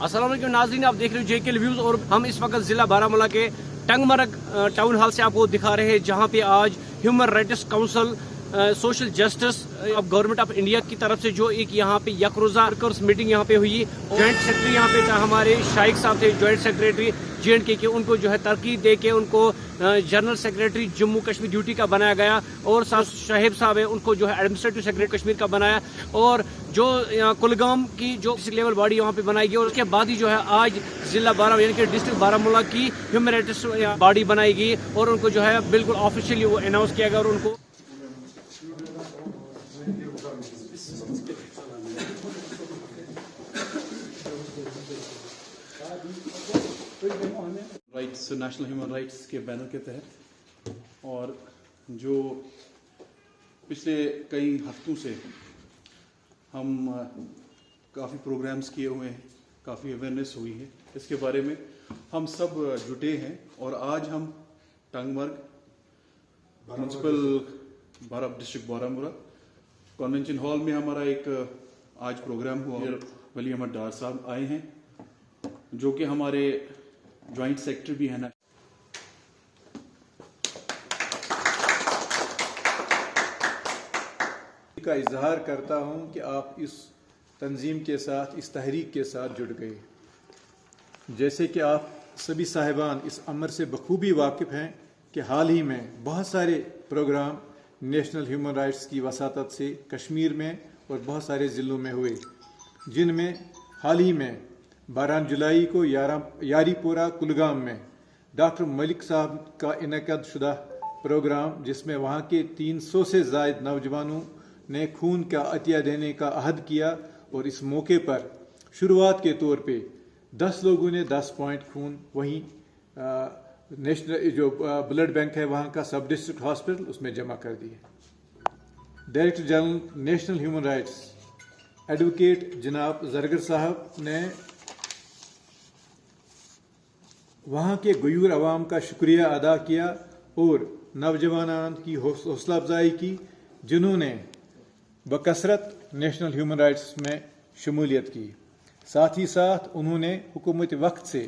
अस्सलाम वालेकुम नाज़रीन, आप देख रहे हो जेके व्यूज़ और हम इस वक्त ज़िला बारामूला के टंगमरग टाउन हॉल से आपको दिखा रहे हैं, जहां पे आज human rights council social justice अब गवर्नमेंट ऑफ इंडिया की तरफ से जो एक यहाँ पे यक रोज़ा मीटिंग यहाँ पे हुई। जॉइंट सेक्रेटरी यहाँ पे था हमारे शाइक साहब थे, जॉइंट सेक्रेटरी JNK के, उनको जो है तरक्की दे के उनको general secretary Jammu Kashmir duty का बनाया गया, और शाहिब साहब है उनको जो है एडमिनिस्ट्रेटिव सेक्रेटरी कश्मीर का बनाया, और जो कुलगाम की जो लेवल बॉडी यहाँ पे बनाई गई, और उसके बाद ही जो है आज जिला बारामूला यानी कि डिस्ट्रिक्ट बारामूला की ह्यूमन राइट्स बॉडी बनाई गई, और उनको जो है बिल्कुल ऑफिशियली वो अनाउंस किया गया। और उनको राइट्स नेशनल ह्यूमन राइट्स के बैनर के तहत, और जो पिछले कई हफ्तों से हम काफ़ी प्रोग्राम्स किए हुए हैं, काफ़ी अवेयरनेस हुई है, इसके बारे में हम सब जुटे हैं। और आज हम Tangmarg municipal district Baramulla convention hall में हमारा एक आज प्रोग्राम हुआ। वली अहमद डार साहब आए हैं, जो कि हमारे जॉइंट सेक्रेटरी भी है ना। का इजहार करता हूं कि आप इस तंजीम के साथ, इस तहरीक के साथ जुड़ गए। जैसे कि आप सभी साहिबान इस अमर से बखूबी वाकिफ़ हैं कि हाल ही में बहुत सारे प्रोग्राम नेशनल ह्यूमन राइट्स की वसातत से कश्मीर में और बहुत सारे ज़िलों में हुए, जिनमें हाल ही में 12 जुलाई को यारीपोरा कुलगाम में डॉक्टर मलिक साहब का इनेकाद शुदा प्रोग्राम, जिसमें वहाँ के 300 से ज़ायद नौजवानों ने खून का अतिया देने का अहद किया, और इस मौके पर शुरुआत के तौर पे 10 लोगों ने 10 पॉइंट खून वहीं नेशनल जो ब्लड बैंक है वहाँ का सब डिस्ट्रिक्ट हॉस्पिटल उसमें जमा कर दिए। Director general national human rights advocate जनाब जरगर साहब ने वहाँ के गयूर अवाम का शुक्रिया अदा किया और नौजवान की हौसला अफजाई की, जिन्होंने बकसरत नेशनल ह्यूमन राइट्स में शमूलियत की। साथ ही साथ उन्होंने हुकूमत वक्त से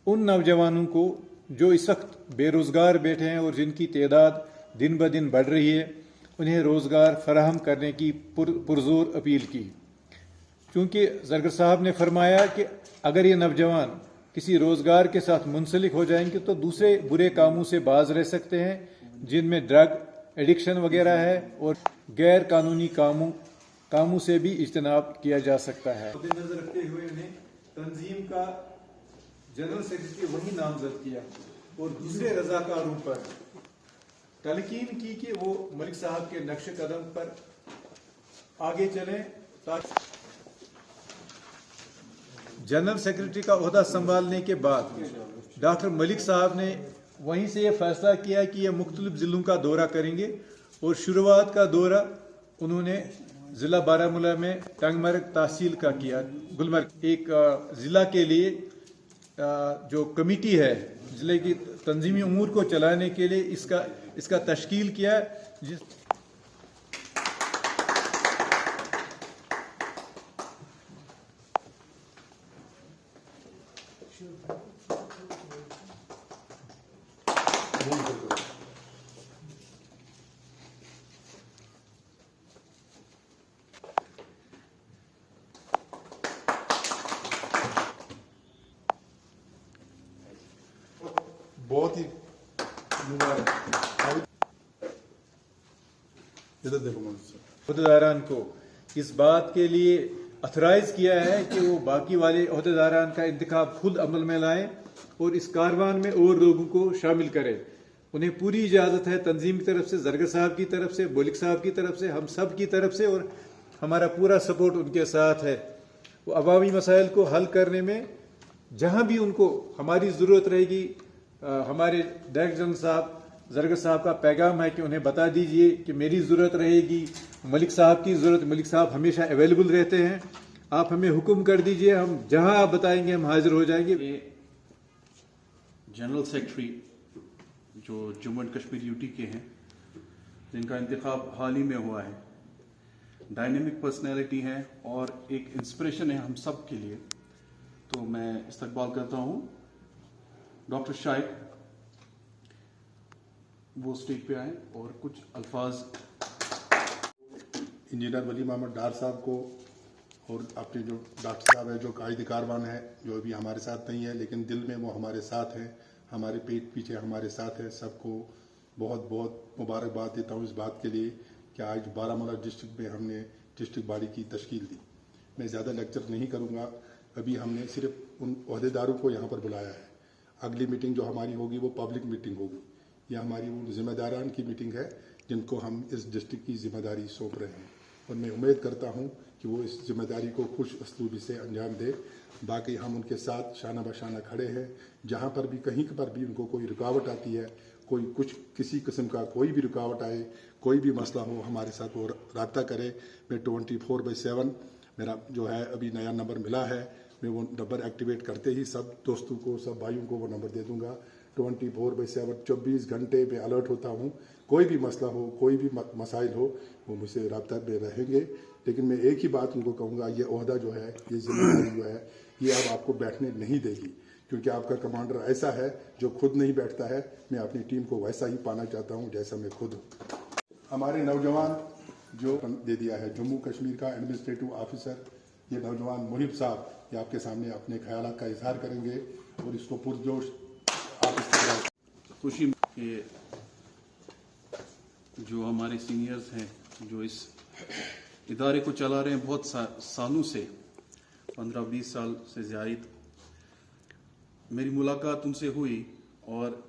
उन नौजवानों को जो इस वक्त बेरोज़गार बैठे हैं और जिनकी तादाद दिन ब दिन बढ़ रही है, उन्हें रोज़गार फराहम करने की पुरजोर अपील की। चूँकि जरगर साहब ने फरमाया कि अगर ये नौजवान किसी रोज़गार के साथ मुंसलिक हो जाएंगे तो दूसरे बुरे कामों से बाज रह सकते हैं, जिनमें ड्रग एडिक्शन वगैरह है, और गैर कानूनी कामों से भी इज्तनाब किया जा सकता है। नजर रखते हुए उन्हें तंजीम का जनरल सेक्रेटरी वही नामजद किया, और दूसरे रजाकारों पर तलकीन की कि वो मलिक साहब के नक्श कदम पर आगे चलें, ताकि जनरल सेक्रेटरी का ओहदा संभालने के बाद डॉक्टर मलिक साहब ने वहीं से ये फैसला किया कि ये मुख्तलिफ ज़िलों का दौरा करेंगे, और शुरुआत का दौरा उन्होंने ज़िला बारामूला में टंगमरग तहसील का किया। गुलमर्ग एक ज़िला के लिए जो कमेटी है ज़िले की तंजीमी उमूर को चलाने के लिए इसका तश्कील किया, जिस बहुत ही मुबारक अहदेदारान को इस बात के लिए अथराइज किया है कि वो बाकी वाले अहदेदारान का इंतखाब खुद अमल में लाएं और इस कारवान में और लोगों को शामिल करें। उन्हें पूरी इजाज़त है तंजीम की तरफ से, जरगर साहब की तरफ से, मलिक साहब की तरफ से, हम सब की तरफ से, और हमारा पूरा सपोर्ट उनके साथ है। वो अवामी मसाइल को हल करने में जहाँ भी उनको हमारी ज़रूरत रहेगी, हमारे डायरेक्टर जनरल साहब जरगर साहब का पैगाम है कि उन्हें बता दीजिए कि मेरी ज़रूरत रहेगी, मलिक साहब की ज़रूरत, मलिक साहब हमेशा अवेलेबल रहते हैं, आप हमें हुक्म कर दीजिए, हम जहां आप बताएंगे हम हाजिर हो जाएंगे। जनरल सेक्रेटरी जो जम्मू एंड कश्मीर यूटी के हैं, जिनका इंतखाब हाल ही में हुआ है, डायनेमिक पर्सनैलिटी हैं और एक इंस्पिरेशन है हम सब के लिए। तो मैं इस्तकबाल करता हूँ डॉक्टर शाइब, वो स्टेज पे आए और कुछ अल्फाज। इंजीनियर वली मोहम्मद डार साहब को और अपने जो डॉक्टर साहब हैं जो कायद कारवान है, जो अभी हमारे साथ नहीं है लेकिन दिल में वो हमारे साथ हैं, हमारे पेट पीछे हमारे साथ है, सबको बहुत बहुत मुबारकबाद देता हूँ इस बात के लिए कि आज बारामूला डिस्ट्रिक्ट में हमने डिस्ट्रिक्ट बॉडी की तश्कील दी। मैं ज़्यादा लेक्चर नहीं करूँगा, अभी हमने सिर्फ उन अहदेदारों को यहाँ पर बुलाया है। अगली मीटिंग जो हमारी होगी वो पब्लिक मीटिंग होगी। यह हमारी उन जिम्मेदारान की मीटिंग है जिनको हम इस डिस्ट्रिक्ट की जिम्मेदारी सौंप रहे हैं और मैं उम्मीद करता हूँ कि वो इस जिम्मेदारी को खुश असलूबी से अंजाम दे। बाकी हम उनके साथ शाना बशाना खड़े हैं। जहाँ पर भी कहीं पर भी उनको कोई रुकावट आती है, कोई कुछ किसी किस्म का कोई भी रुकावट आए, कोई भी मसला हो, हमारे साथ वो रब्ता करे। मैं 24/7 मेरा जो है अभी नया नंबर मिला है, मैं वो नंबर एक्टिवेट करते ही सब दोस्तों को, सब भाइयों को वो नंबर दे दूंगा। 24/7 24 घंटे पे अलर्ट होता हूँ। कोई भी मसला हो, कोई भी मसाइल हो, वो मुझसे रब्ता में रहेंगे। लेकिन मैं एक ही बात उनको कहूँगा, ये ओहदा जो है, ये जिम्मेदारी जो है, ये अब आपको बैठने नहीं देगी, क्योंकि आपका कमांडर ऐसा है जो खुद नहीं बैठता है। मैं अपनी टीम को वैसा ही पाना चाहता हूँ जैसा मैं खुद हूँ। हमारे नौजवान जो दे दिया है जम्मू कश्मीर का एडमिनिस्ट्रेटिव ऑफिसर, ये नौजवान मुहिब साहब, ये आपके सामने अपने ख्यालात का इजहार करेंगे और इसको पुरजोश आप इस्तेमाल। खुशी के जो हमारे सीनियर्स हैं जो इस इदारे को चला रहे हैं बहुत सालों से, 15-20 साल से ज़्यादा, मेरी मुलाकात उनसे हुई और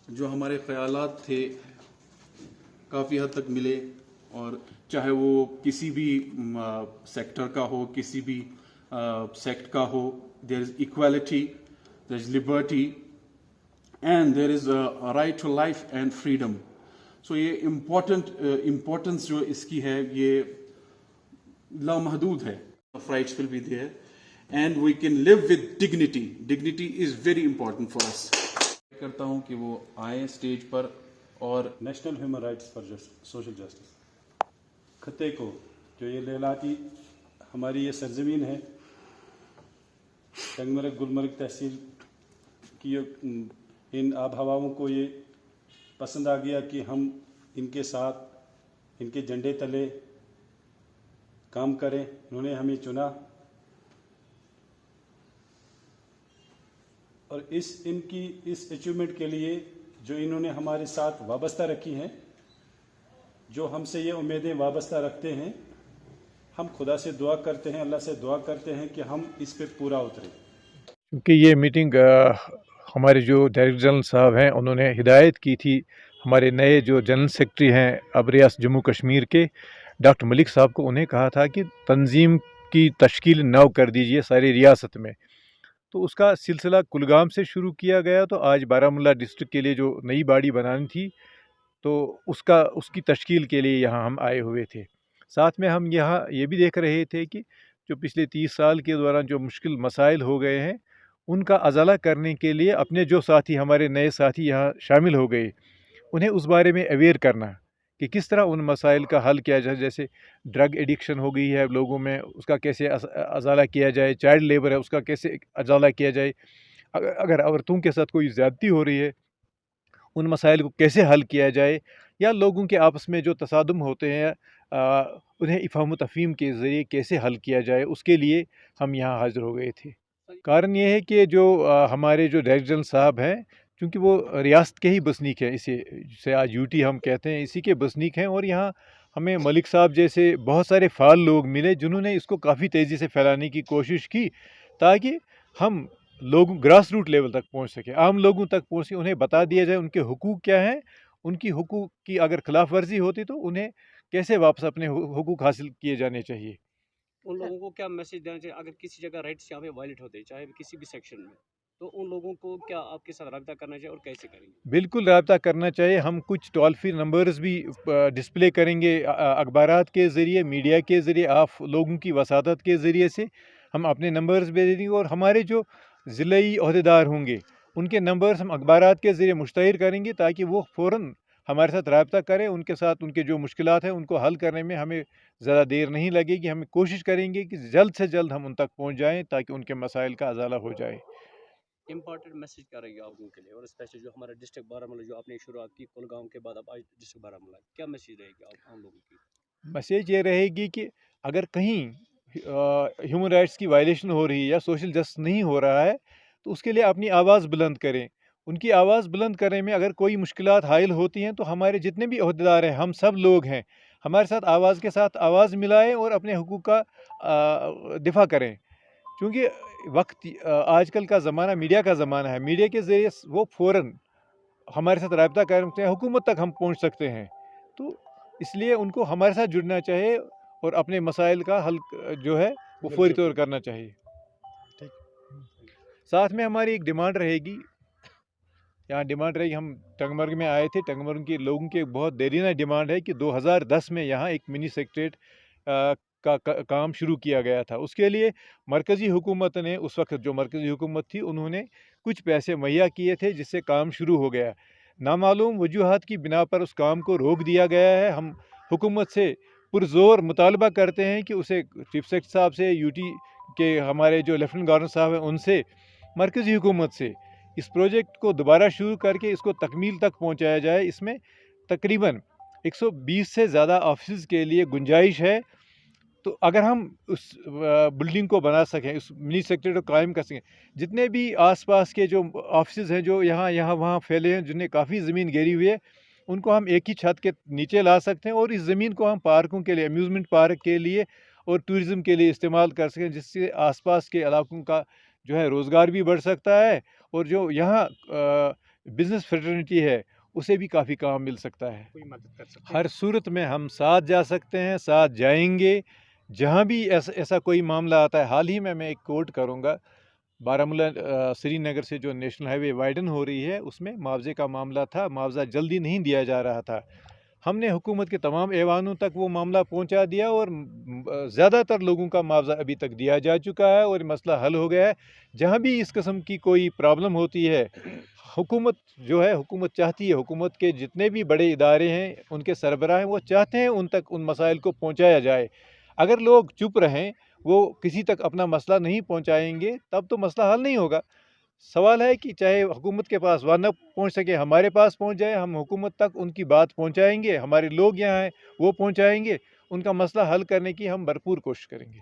जो हमारे ख्यालात थे काफ़ी हद तक मिले। और चाहे वो किसी भी सेक्टर का हो, किसी भी सेक्ट का हो, there is equality, there is liberty and there is a right to life and freedom. So ये इम्पोर्टेंस जो इसकी है ये लामहदूद है। Rights will be there and we can live with dignity. Dignity is very important for us. करता हूँ कि वो आए स्टेज पर और national human rights for social justice खत्ते को, जो ये लैलाती हमारी ये सरजमीन है, टंगमरग गुलमर्ग तहसील की इन आब हवाओं को ये पसंद आ गया कि हम इनके साथ, इनके झंडे तले काम करें। इन्होंने हमें चुना और इस अचीवमेंट के लिए जो इन्होंने हमारे साथ वाबस्ता रखी हैं, जो हमसे ये उम्मीदें वाबस्ता रखते हैं, हम खुदा से दुआ करते हैं, अल्लाह से दुआ करते हैं कि हम इस पे पूरा उतरें। क्योंकि ये मीटिंग हमारे जो डायरेक्टर जनरल साहब हैं उन्होंने हिदायत की थी हमारे नए जो जनरल सेक्रेटरी हैं अब रियासत जम्मू कश्मीर के डॉक्टर मलिक साहब को, उन्हें कहा था कि तंजीम की तश्कील नौ कर दीजिए सारी रियासत में। तो उसका सिलसिला कुलगाम से शुरू किया गया। तो आज बारामूला डिस्ट्रिक्ट के लिए जो नई बाड़ी बनानी थी तो उसकी तश्कील के लिए यहाँ हम आए हुए थे। साथ में हम यहाँ ये भी देख रहे थे कि जो पिछले 30 साल के दौरान जो मुश्किल मसाइल हो गए हैं उनका अजाला करने के लिए अपने जो साथी, हमारे नए साथी यहाँ शामिल हो गए, उन्हें उस बारे में अवेयर करना कि किस तरह उन मसाइल का हल किया जाए। जैसे ड्रग एडिक्शन हो गई है लोगों में, उसका कैसे अजाला किया जाए, चाइल्ड लेबर है उसका कैसे अजाला किया जाए, अगर औरतों के साथ कोई ज़्यादती हो रही है उन मसाइल को कैसे हल किया जाए, या लोगों के आपस में जो तसादुम होते हैं उन्हें इफ़ाम तफ़हीम के ज़रिए कैसे हल किया जाए, उसके लिए हम यहाँ हाज़िर हो गए थे। कारण ये है कि जो हमारे जो डायरेक्टर जनरल साहब हैं, क्योंकि वो रियासत के ही बसनीक हैं, इसे आज यूटी हम कहते हैं, इसी के बसनीक हैं, और यहाँ हमें मलिक साहब जैसे बहुत सारे फ़ाल लोग मिले जिन्होंने इसको काफ़ी तेज़ी से फैलाने की कोशिश की ताकि हम लोग ग्रास रूट लेवल तक पहुँच सकें, आम लोगों तक पहुँच सकें, उन्हें बता दिया जाए उनके हुकूक क्या हैं, उनकी हुकूक की अगर खिलाफ वर्जी होती तो उन्हें कैसे वापस अपने हुकूक हासिल किए जाने चाहिए। उन लोगों को क्या मैसेज देना चाहिए अगर किसी जगह राइट्स यहाँ पे वायलेट होते हैं, चाहे किसी भी सेक्शन में, तो उन लोगों को क्या आपके साथ रब्ता करना चाहिए और कैसे करेंगे? बिल्कुल रब्ता करना चाहिए। हम कुछ टोल फ्री नंबर्स भी डिस्प्ले करेंगे अखबारात के ज़रिए, मीडिया के ज़रिए, आप लोगों की वसादत के ज़रिए से हम अपने नंबर्स भेज देंगे, और हमारे जो ज़िलाई ओहदेदार होंगे उनके नंबर्स हम अखबारात के ज़रिए मुश्तहिर करेंगे ताकि वो फ़ौरन हमारे साथ राब्ता करें, उनके साथ उनके जो मुश्किलात हैं उनको हल करने में हमें ज़्यादा देर नहीं लगेगी। हमें कोशिश करेंगे कि जल्द से जल्द हम उन तक पहुँच जाएँ ताकि उनके मसाइल का अज़ाला हो जाए। इम्पॉर्टेंट मैसेज क्या रहेगा आप उनके लिए, और स्पेशली जो हमारा डिस्ट्रिक्ट बारामूला जो आपने शुरुआत की कुलगाम के बाद अब आज डिस्ट्रिक्ट बारामूला, क्या मैसेज रहेगी आप आम लोगों की? मैसेज ये रहेगी कि अगर कहीं ह्यूमन राइट्स की वायलेशन हो रही है या सोशल जस्टिस नहीं हो रहा है तो उसके लिए अपनी आवाज़ बुलंद करें। उनकी आवाज़ बुलंद करने में अगर कोई मुश्किलात हायल होती हैं तो हमारे जितने भी ओहदेदार हैं, हम सब लोग हैं, हमारे साथ आवाज़ के साथ आवाज़ मिलाएं और अपने हुकूक का दिफा करें। क्योंकि आजकल का ज़माना मीडिया का ज़माना है, मीडिया के ज़रिए वो फ़ौरन हमारे साथ राब्ता करते हैं, हुकूमत तक हम पहुंच सकते हैं। तो इसलिए उनको हमारे साथ जुड़ना चाहिए और अपने मसाइल का हल जो है वो फौरी तौर करना चाहिए। ठीक। साथ में हमारी एक डिमांड रहेगी, यहाँ डिमांड रहेगी, हम टंगमर्ग में आए थे, टंगमर्ग के लोगों की बहुत देरीना डिमांड है कि 2010 में यहाँ एक मिनी सेक्रेटेरिएट का काम शुरू किया गया था। उसके लिए मरकज़ी हुकूमत ने, उस वक्त जो मरकज़ी हुकूमत थी, उन्होंने कुछ पैसे मुहैया किए थे जिससे काम शुरू हो गया। नामालूम वजूहात की बिना पर उस काम को रोक दिया गया है। हम हुकूमत से पुरज़ोर मुतालबा करते हैं कि उसे चीफ सेक्रेटरी साहब से, यूटी के हमारे जो लेफ्टिनेंट गवर्नर साहब हैं उनसे, मरकज़ी हुकूमत से इस प्रोजेक्ट को दोबारा शुरू करके इसको तकमील तक पहुंचाया जाए। इसमें तकरीबन 120 से ज़्यादा ऑफिस के लिए गुंजाइश है। तो अगर हम उस बिल्डिंग को बना सकें, उस मिनी सेक्रेटेरिएट को कायम कर सकें, जितने भी आसपास के जो ऑफिस हैं जो यहाँ वहाँ फैले हैं, जिन्हें काफ़ी ज़मीन घेरी हुई है, उनको हम एक ही छत के नीचे ला सकते हैं और इस ज़मीन को हम पार्कों के लिए, अम्यूज़मेंट पार्क के लिए और टूरिज़म के लिए इस्तेमाल कर सकें, जिससे आसपास के इलाकों का जो है रोज़गार भी बढ़ सकता है और जो यहाँ बिज़नेस फ्रेटर्निटी है उसे भी काफ़ी काम मिल सकता है। कोई मदद कर सकते हैं? हर सूरत में हम साथ जा सकते हैं, साथ जाएंगे जहाँ भी ऐसा कोई मामला आता है। हाल ही में मैं एक कोट करूँगा, बारामूला श्रीनगर से जो नेशनल हाईवे वाइडन हो रही है उसमें मुआवजे का मामला था, मुआवजा जल्दी नहीं दिया जा रहा था। हमने हुकूमत के तमाम ऐवानों तक वो मामला पहुंचा दिया और ज़्यादातर लोगों का मुआवजा अभी तक दिया जा चुका है और मसला हल हो गया है। जहाँ भी इस किस्म की कोई प्रॉब्लम होती है, हुकूमत जो है, हुकूमत चाहती है, हुकूमत के जितने भी बड़े इदारे हैं, उनके सरबराह हैं, वो चाहते हैं उन तक उन मसाइल को पहुँचाया जाए। अगर लोग चुप रहें, वो किसी तक अपना मसला नहीं पहुंचाएंगे, तब तो मसला हल नहीं होगा। सवाल है कि चाहे हुकूमत के पास वह न पहुंच सके, हमारे पास पहुंच जाए, हम हुकूमत तक उनकी बात पहुंचाएंगे, हमारे लोग यहाँ हैं वो पहुंचाएंगे, उनका मसला हल करने की हम भरपूर कोशिश करेंगे।